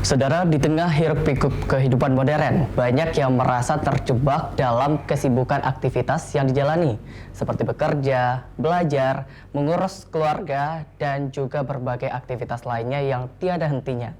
Saudara, di tengah hiruk-pikuk kehidupan modern, banyak yang merasa terjebak dalam kesibukan aktivitas yang dijalani, seperti bekerja, belajar, mengurus keluarga, dan juga berbagai aktivitas lainnya yang tiada hentinya.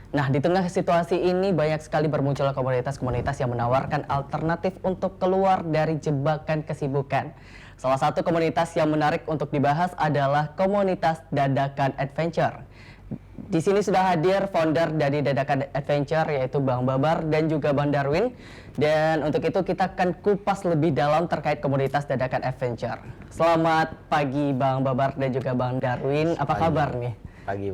Nah, di tengah situasi ini banyak sekali bermunculan komunitas-komunitas yang menawarkan alternatif untuk keluar dari jebakan kesibukan. Salah satu komunitas yang menarik untuk dibahas adalah komunitas Dadakan Adventure. Di sini sudah hadir founder dari Dadakan Adventure, yaitu Bang Babar dan juga Bang Darwin. Dan untuk itu kita akan kupas lebih dalam terkait komunitas Dadakan Adventure. Selamat pagi Bang Babar dan juga Bang Darwin. Apa kabar nih? Pagi.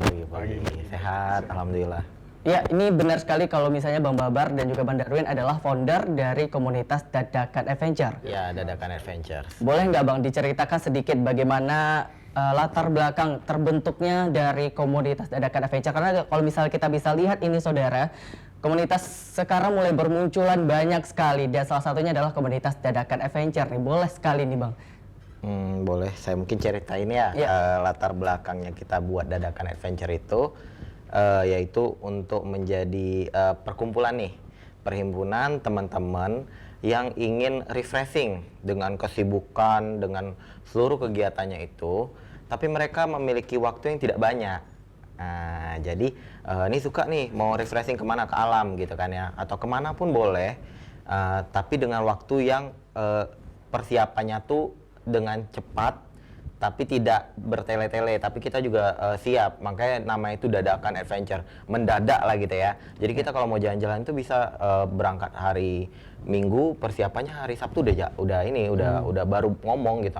Sehat, alhamdulillah. Ya, ini benar sekali kalau misalnya Bang Babar dan juga Bang Darwin adalah founder dari komunitas Dadakan Adventure. Ya, Dadakan Adventure. Boleh nggak Bang diceritakan sedikit bagaimana latar belakang terbentuknya dari komunitas Dadakan Adventure? Karena kalau misalnya kita bisa lihat ini saudara, komunitas sekarang mulai bermunculan banyak sekali dan salah satunya adalah komunitas Dadakan Adventure nih. Boleh sekali nih Bang. Boleh, saya mungkin ceritain ya. Latar belakangnya kita buat Dadakan Adventure itu yaitu untuk menjadi perkumpulan nih, perhimpunan teman-teman yang ingin refreshing dengan kesibukan, dengan seluruh kegiatannya itu, tapi mereka memiliki waktu yang tidak banyak. Nah, jadi ini suka nih mau refreshing kemana, ke alam gitu kan ya, atau kemana pun boleh, tapi dengan waktu yang persiapannya tuh dengan cepat, tapi tidak bertele-tele, tapi kita juga siap. Makanya nama itu Dadakan Adventure, mendadak lah gitu ya. Jadi kita kalau mau jalan-jalan itu bisa berangkat hari Minggu, persiapannya hari Sabtu udah baru ngomong gitu,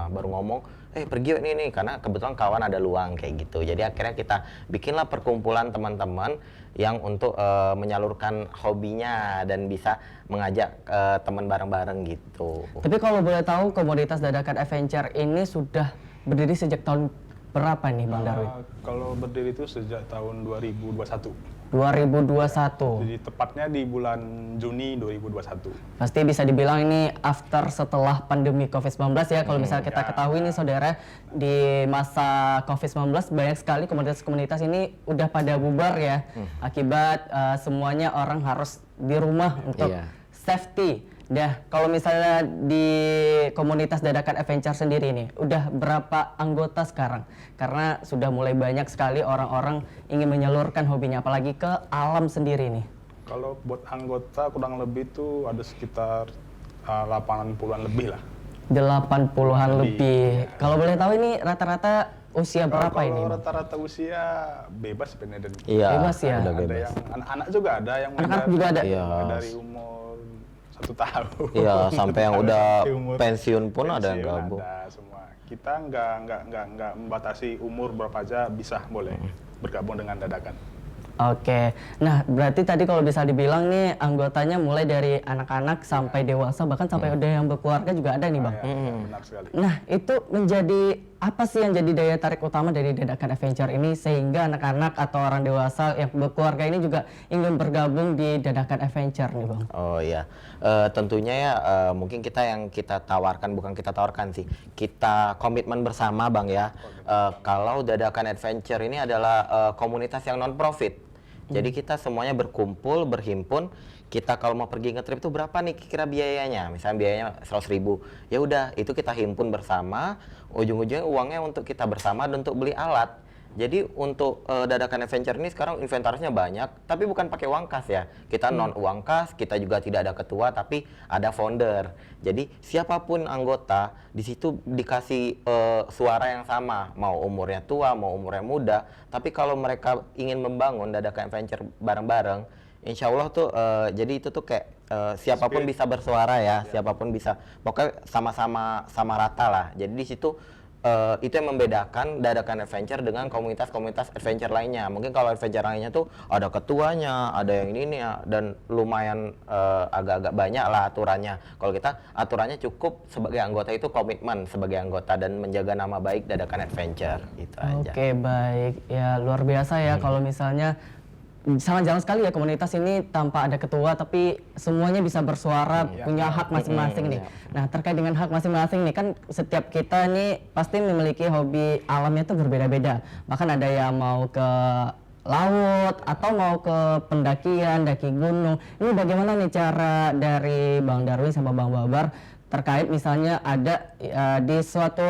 pergi yuk nih, karena kebetulan kawan ada luang kayak gitu. Jadi akhirnya kita bikinlah perkumpulan teman-teman yang untuk menyalurkan hobinya dan bisa mengajak teman bareng-bareng gitu. Tapi kalau boleh tahu komunitas Dadakan Adventure ini sudah berdiri sejak tahun berapa nih Bang Darwin? Kalau berdiri itu sejak tahun 2021. 2021. Jadi tepatnya di bulan Juni 2021. Pasti bisa dibilang ini after setelah pandemi COVID-19 ya. Kalau misalnya kita ketahui nih saudara, di masa COVID-19 banyak sekali komunitas-komunitas ini udah pada bubar ya. Akibat semuanya orang harus di rumah untuk safety. Dah, kalau misalnya di komunitas Dadakan Adventure sendiri nih, udah berapa anggota sekarang? Karena sudah mulai banyak sekali orang-orang ingin menyalurkan hobinya, apalagi ke alam sendiri nih. Kalau buat anggota kurang lebih tuh ada sekitar 80-an lebih lah. 80-an lebih. Kalau boleh tahu ini rata-rata usia berapa ini? Kalau rata-rata usia bebas sebenarnya. Bebas ya? Ada yang anak-anak juga ada yang anak-anak juga ada? Dari umur 1 tahun. Iya, sampai yang udah pensiun pun ada yang gabung. Ada semua. Kita nggak membatasi umur berapa aja bisa boleh bergabung dengan Dadakan. Oke, nah berarti tadi kalau bisa dibilang nih anggotanya mulai dari anak-anak sampai dewasa, bahkan sampai udah yang berkeluarga juga ada nih Bang. Benar sekali. Nah itu menjadi apa sih yang jadi daya tarik utama dari Dadakan Adventure ini sehingga anak-anak atau orang dewasa yang berkeluarga ini juga ingin bergabung di Dadakan Adventure nih Bang? Oh iya, tentunya ya mungkin yang kita tawarkan, bukan kita tawarkan sih, kita komitmen bersama Bang ya. Kalau Dadakan Adventure ini adalah komunitas yang non-profit. Jadi kita semuanya berkumpul, berhimpun. Kita kalau mau pergi nge-trip itu berapa nih kira biayanya? Misalnya biayanya 100.000. Ya udah, itu kita himpun bersama. Ujung-ujungnya uangnya untuk kita bersama dan untuk beli alat. Jadi untuk Dadakan Adventure ini sekarang inventarisnya banyak, tapi bukan pakai uang kas ya. Kita non uang kas, kita juga tidak ada ketua, tapi ada founder. Jadi siapapun anggota di situ dikasih suara yang sama, mau umurnya tua, mau umurnya muda. Tapi kalau mereka ingin membangun Dadakan Adventure bareng-bareng, insya Allah tuh jadi itu tuh kayak siapapun bisa bersuara ya, siapapun bisa, pokoknya sama rata lah. Jadi di situ itu yang membedakan Dadakan Adventure dengan komunitas-komunitas adventure lainnya. Mungkin kalau adventure lainnya tuh ada ketuanya, ada yang ini ya, dan lumayan agak-agak banyak lah aturannya. Kalau kita aturannya cukup sebagai anggota itu komitmen sebagai anggota dan menjaga nama baik Dadakan Adventure itu aja. Oke, baik. Ya luar biasa ya kalau misalnya sangat jarang sekali ya komunitas ini tanpa ada ketua tapi semuanya bisa bersuara, punya hak masing-masing nih. Nah terkait dengan hak masing-masing nih kan setiap kita nih pasti memiliki hobi alamnya tuh berbeda-beda. Bahkan ada yang mau ke laut atau mau ke pendakian, daki gunung. Ini bagaimana nih cara dari Bang Darwin sama Bang Babar terkait misalnya ada di suatu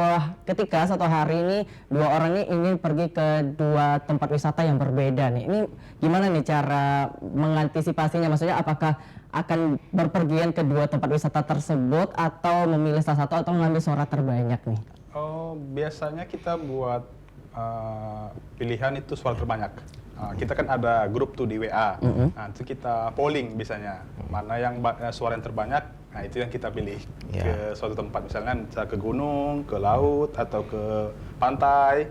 ketika suatu hari ini dua orang ini ingin pergi ke dua tempat wisata yang berbeda nih. Ini gimana nih cara mengantisipasinya? Maksudnya apakah akan berpergian ke dua tempat wisata tersebut atau memilih salah satu atau mengambil suara terbanyak nih? Oh, biasanya kita buat pilihan itu suara terbanyak. Kita kan ada grup tuh di WA. Nah, itu kita polling biasanya. Mana yang suara yang terbanyak, nah itu yang kita pilih ke suatu tempat. Misalnya bisa ke gunung, ke laut, atau ke pantai.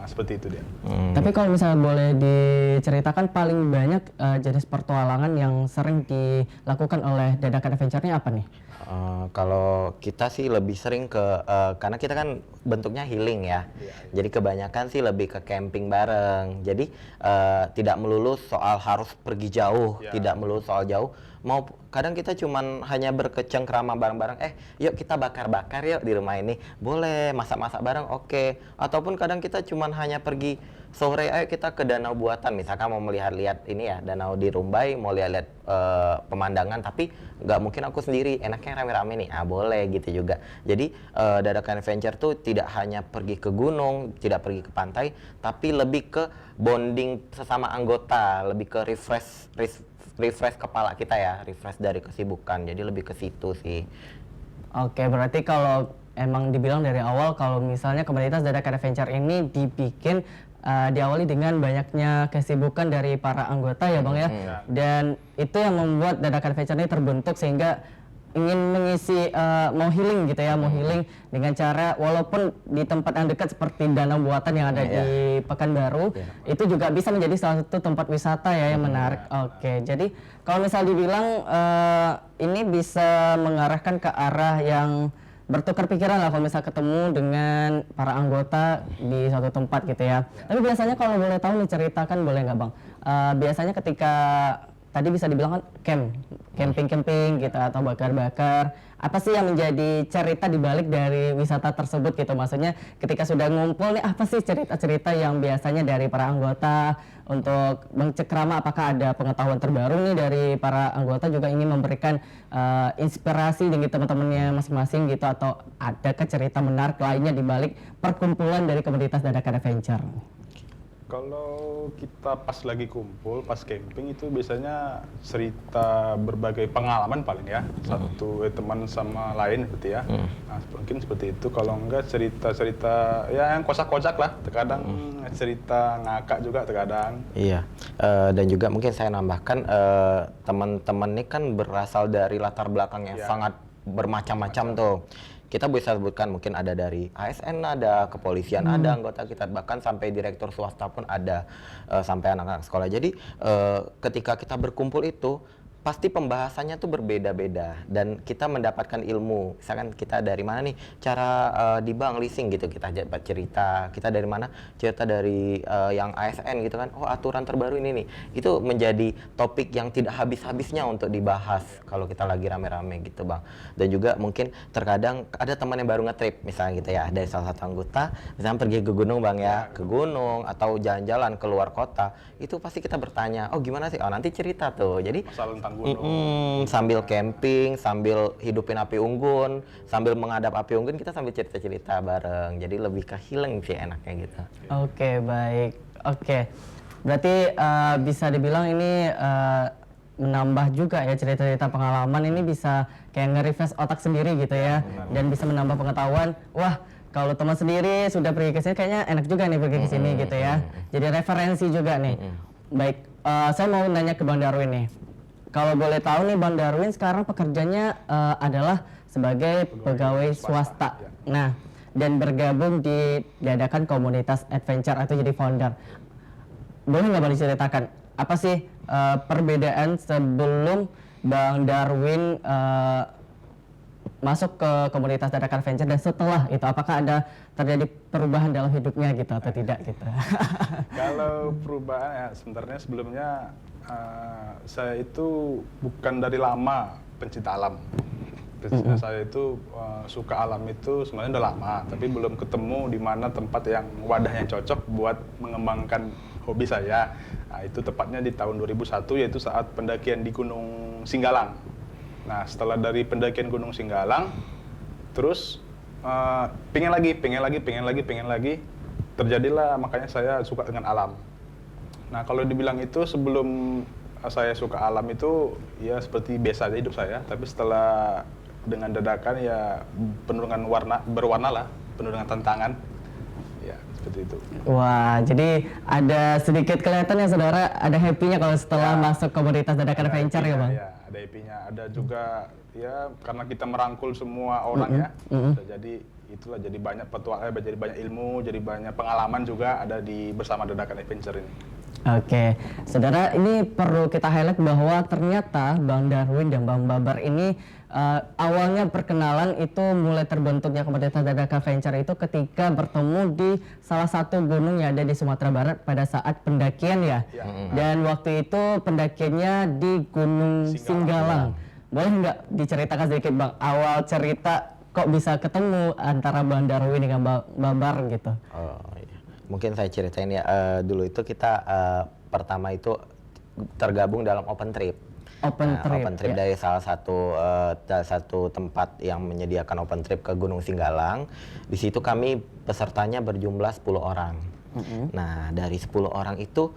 Seperti itu dia. Tapi kalau misalnya boleh diceritakan paling banyak jenis pertualangan yang sering dilakukan oleh Dadakan Adventure-nya apa nih? Kalau kita sih lebih sering ke karena kita kan bentuknya healing ya. Jadi kebanyakan sih lebih ke camping bareng. Jadi tidak melulu soal harus pergi jauh, tidak melulu soal jauh. Mau kadang kita cuman hanya berkecengkrama bareng-bareng, yuk kita bakar-bakar yuk di rumah ini, boleh masak-masak bareng, oke. Ataupun kadang kita cuman hanya pergi sore, ayo kita ke danau buatan, misalkan mau melihat-lihat ini ya, danau di Rumbai, mau lihat-lihat pemandangan, tapi nggak mungkin aku sendiri, enaknya rame-rame nih, boleh gitu juga. Jadi Dadakan Adventure tuh tidak hanya pergi ke gunung, tidak pergi ke pantai, tapi lebih ke bonding sesama anggota, lebih ke refresh kepala kita ya, refresh dari kesibukan, jadi lebih ke situ sih. Oke, berarti kalau emang dibilang dari awal kalau misalnya komunitas Dadakan Adventure ini dibikin diawali dengan banyaknya kesibukan dari para anggota ya Bang ya, dan itu yang membuat Dadakan Adventure ini terbentuk sehingga ingin mengisi mau healing gitu ya, mau healing dengan cara walaupun di tempat yang dekat seperti danau buatan yang ada di Pekanbaru, itu juga bisa menjadi salah satu tempat wisata ya yang menarik. Oke, jadi kalau misal dibilang ini bisa mengarahkan ke arah yang bertukar pikiran lah kalau misal ketemu dengan para anggota di suatu tempat gitu ya. Tapi biasanya kalau boleh tahu nih ceritakan boleh nggak Bang? Biasanya ketika tadi bisa dibilang kan camping gitu atau bakar-bakar, apa sih yang menjadi cerita dibalik dari wisata tersebut gitu? Maksudnya ketika sudah ngumpul nih apa sih cerita-cerita yang biasanya dari para anggota untuk mencekrama, apakah ada pengetahuan terbaru nih dari para anggota juga ingin memberikan inspirasi dengan teman-temannya masing-masing gitu, atau adakah cerita menarik lainnya dibalik perkumpulan dari komunitas Dadakan Adventure? Kalau kita pas lagi kumpul, pas camping itu biasanya cerita berbagai pengalaman paling ya. Satu teman sama lain seperti ya. Nah, mungkin seperti itu. Kalau enggak cerita-cerita ya yang kocak-kocak lah. Terkadang cerita ngakak juga terkadang. Iya. Dan juga mungkin saya nambahkan teman-teman ini kan berasal dari latar belakang yang sangat bermacam-macam tuh. Kita bisa sebutkan mungkin ada dari ASN, ada kepolisian, ada anggota kita, bahkan sampai direktur swasta pun ada, sampai anak-anak sekolah. Jadi ketika kita berkumpul itu pasti pembahasannya tuh berbeda-beda dan kita mendapatkan ilmu. Misalkan kita dari mana nih cara di bank leasing gitu, kita dapat cerita. Kita dari mana? Cerita dari yang ASN gitu kan. Oh, aturan terbaru ini nih. Itu menjadi topik yang tidak habis-habisnya untuk dibahas kalau kita lagi rame-rame gitu, Bang. Dan juga mungkin terkadang ada teman yang baru nge-trip misalnya gitu ya, dari salah satu anggota misalnya pergi ke gunung, Bang ya, ke gunung atau jalan-jalan ke luar kota. Itu pasti kita bertanya, "Oh, gimana sih?" Oh, nanti cerita tuh. Jadi sambil camping, sambil hidupin api unggun, sambil menghadap api unggun, kita sambil cerita-cerita bareng. Jadi lebih ke healing sih enaknya gitu. Oke, baik. Oke, berarti bisa dibilang ini menambah juga ya cerita-cerita pengalaman ini, bisa kayak nge-refresh otak sendiri gitu ya, dan bisa menambah pengetahuan. Wah, kalau teman sendiri sudah pergi ke sini kayaknya enak juga nih pergi ke sini gitu ya. Jadi referensi juga nih. Baik, saya mau nanya ke Bang Darwin nih. Kalau boleh tahu nih Bang Darwin sekarang pekerjaannya adalah sebagai pegawai swasta. Nah, dan bergabung di Dadakan Komunitas Adventure atau jadi founder. Boleh nggak Bang diceritakan apa sih perbedaan sebelum Bang Darwin masuk ke komunitas Dadakan Adventure dan setelah itu, apakah ada terjadi perubahan dalam hidupnya gitu atau tidak gitu? Kalau perubahan ya sebenarnya sebelumnya saya itu bukan dari lama pencinta alam. Saya itu suka alam itu sebenarnya udah lama, tapi belum ketemu di mana tempat yang wadah yang cocok buat mengembangkan hobi saya. Nah, itu tepatnya di tahun 2001, yaitu saat pendakian di Gunung Singgalang. Nah, setelah dari pendakian Gunung Singgalang, terus pengen lagi, terjadilah makanya saya suka dengan alam. Nah, kalau dibilang itu sebelum saya suka alam itu ya seperti biasa aja hidup saya, tapi setelah dengan dadakan ya penuh dengan berwarna lah, penuh dengan tantangan. Ya, seperti itu. Wah, jadi ada sedikit kelihatan ya saudara, ada happy-nya kalau setelah masuk komunitas dadakan adventure ya Bang? Ya, ada happy-nya. Ada juga ya karena kita merangkul semua orang ya, jadi itulah jadi banyak petualangan, jadi banyak ilmu, jadi banyak pengalaman juga ada di bersama dadakan adventure ini. Oke, saudara, ini perlu kita highlight bahwa ternyata Bang Darwin dan Bang Babar ini awalnya perkenalan itu mulai terbentuknya komunitas dadakan adventure itu ketika bertemu di salah satu gunung yang ada di Sumatera Barat pada saat pendakian ya. Dan waktu itu pendakiannya di Gunung Singgalang. Boleh nggak diceritakan sedikit Bang, awal cerita kok bisa ketemu antara Bang Darwin dengan Bang Babar gitu? Oh, iya. Mungkin saya ceritain ya, dulu itu kita pertama itu tergabung dalam open trip. Open trip dari salah satu tempat yang menyediakan open trip ke Gunung Singgalang. Di situ kami pesertanya berjumlah 10 orang. Nah, dari 10 orang itu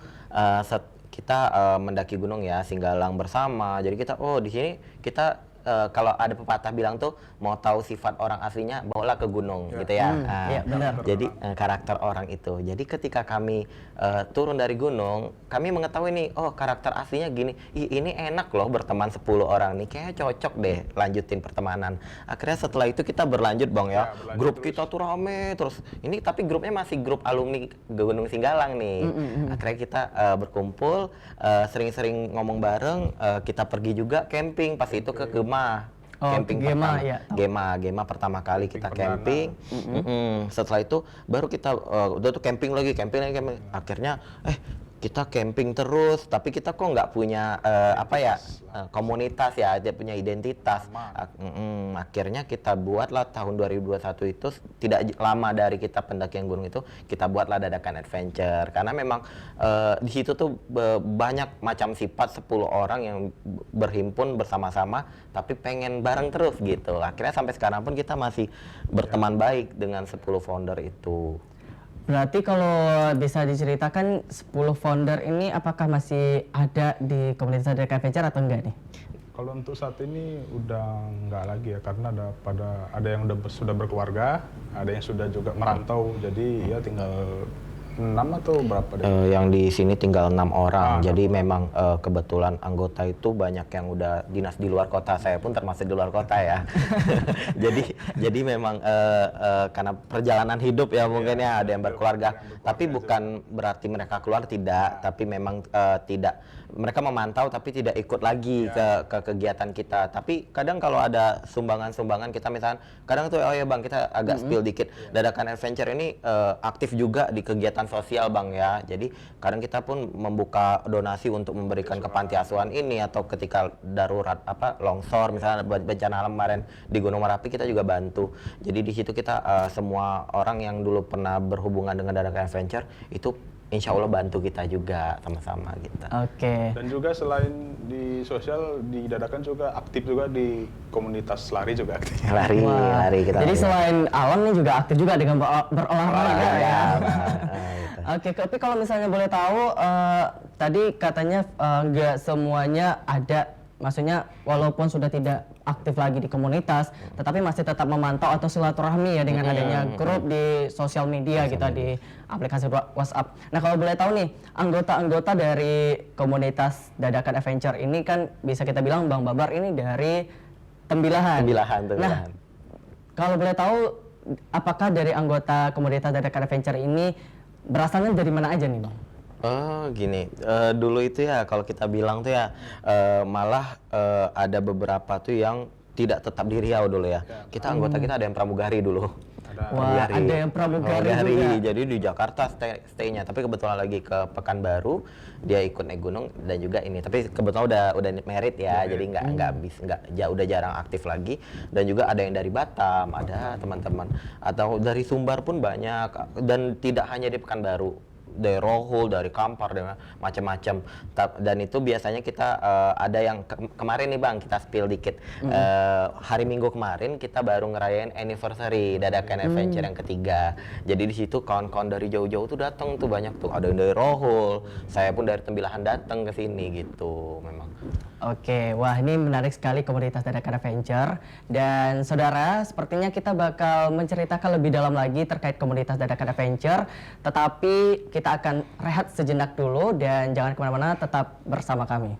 kita mendaki gunung ya Singgalang bersama. Jadi kita di sini kita kalau ada pepatah bilang tuh mau tahu sifat orang aslinya bawalah ke gunung gitu ya. Iya, benar. Jadi karakter orang itu. Jadi ketika kami turun dari gunung, kami mengetahui nih, oh karakter aslinya gini. Ini enak loh berteman 10 orang nih, kayaknya cocok deh lanjutin pertemanan. Akhirnya setelah itu kita berlanjut Bang ya. Grup kita tuh rame terus. Ini tapi grupnya masih grup alumni Gunung Singgalang nih. Akhirnya kita berkumpul, sering-sering ngomong bareng, kita pergi juga camping pas itu ke Gema. Camping Gema, pertama, ya. Gema pertama kali kita camping. Setelah itu baru kita udah tuh camping lagi. Akhirnya kita camping terus, tapi kita kok nggak punya komunitas ya, dia punya identitas. Akhirnya kita buatlah tahun 2021 itu, tidak lama dari kita pendakian gunung itu, kita buatlah dadakan adventure. Karena memang di situ tuh banyak macam sifat 10 orang yang berhimpun bersama-sama, tapi pengen bareng terus gitu. Akhirnya sampai sekarang pun kita masih berteman baik dengan 10 founder itu. Berarti kalau bisa diceritakan 10 founder ini apakah masih ada di komunitas dadakan adventure atau enggak nih? Kalau untuk saat ini udah nggak lagi ya, karena ada yang sudah berkeluarga, ada yang sudah juga merantau, jadi ya tinggal 6 atau berapa deh? Yang di sini tinggal 6 orang. Jadi memang kebetulan anggota itu banyak yang udah dinas di luar kota. Saya pun termasuk di luar kota ya. jadi memang karena perjalanan hidup ya mungkin ya ada yang berkeluarga. Tapi bukan berarti mereka keluar, tidak. Tapi memang tidak. Mereka memantau tapi tidak ikut lagi ke kegiatan kita. Tapi kadang kalau ada sumbangan-sumbangan kita misalkan, kadang tuh oh ya Bang kita agak spill dikit. Dadakan Adventure ini aktif juga di kegiatan sosial Bang ya. Jadi kadang kita pun membuka donasi untuk memberikan ke panti asuhan ini, atau ketika darurat longsor misalnya bencana alam kemarin di Gunung Merapi kita juga bantu. Jadi di situ kita semua orang yang dulu pernah berhubungan dengan Dadakan Adventure itu insya Allah bantu kita juga sama-sama gitu. Oke. Dan juga selain di sosial, di Dadakan juga aktif juga di komunitas lari juga aktif. Lari kita. Jadi selain alam nih juga aktif juga dengan berolahraga ya. Gitu. Oke, tapi kalau misalnya boleh tahu, tadi katanya nggak semuanya ada, maksudnya walaupun sudah tidak aktif lagi di komunitas, tetapi masih tetap memantau atau silaturahmi ya dengan adanya grup di sosial media gitu, di aplikasi WhatsApp. Nah kalau boleh tahu nih, anggota-anggota dari komunitas Dadakan Adventure ini kan bisa kita bilang Bang Babar ini dari Tembilahan. Nah, kalau boleh tahu, apakah dari anggota komunitas Dadakan Adventure ini berasalnya dari mana aja nih Bang? Oh gini, dulu itu ya kalau kita bilang tuh ya malah ada beberapa tuh yang tidak tetap di Riau dulu ya. Kita anggota kita ada yang pramugari dulu. Wah, ada yang pramugari juga. Jadi di Jakarta stay-nya, tapi kebetulan lagi ke Pekanbaru dia ikut naik gunung dan juga ini. Tapi kebetulan udah merit ya, jadi udah jarang aktif lagi. Dan juga ada yang dari Batam, ada teman-teman, atau dari Sumbar pun banyak, dan tidak hanya di Pekanbaru. dari Rohul, dari Kampar, dari macam-macam. Dan itu biasanya kita ada yang kemarin nih Bang, kita spill dikit. Hari Minggu kemarin kita baru ngerayain anniversary Dadakan Adventure yang ketiga. Jadi di situ kawan-kawan dari jauh-jauh tuh datang tuh banyak tuh. Ada yang dari Rohul, saya pun dari Tembilahan datang ke sini gitu memang. Oke, wah ini menarik sekali komunitas Dadakan Adventure. Dan saudara, sepertinya kita bakal menceritakan lebih dalam lagi terkait komunitas Dadakan Adventure. Tetapi kita akan rehat sejenak dulu dan jangan kemana-mana, tetap bersama kami.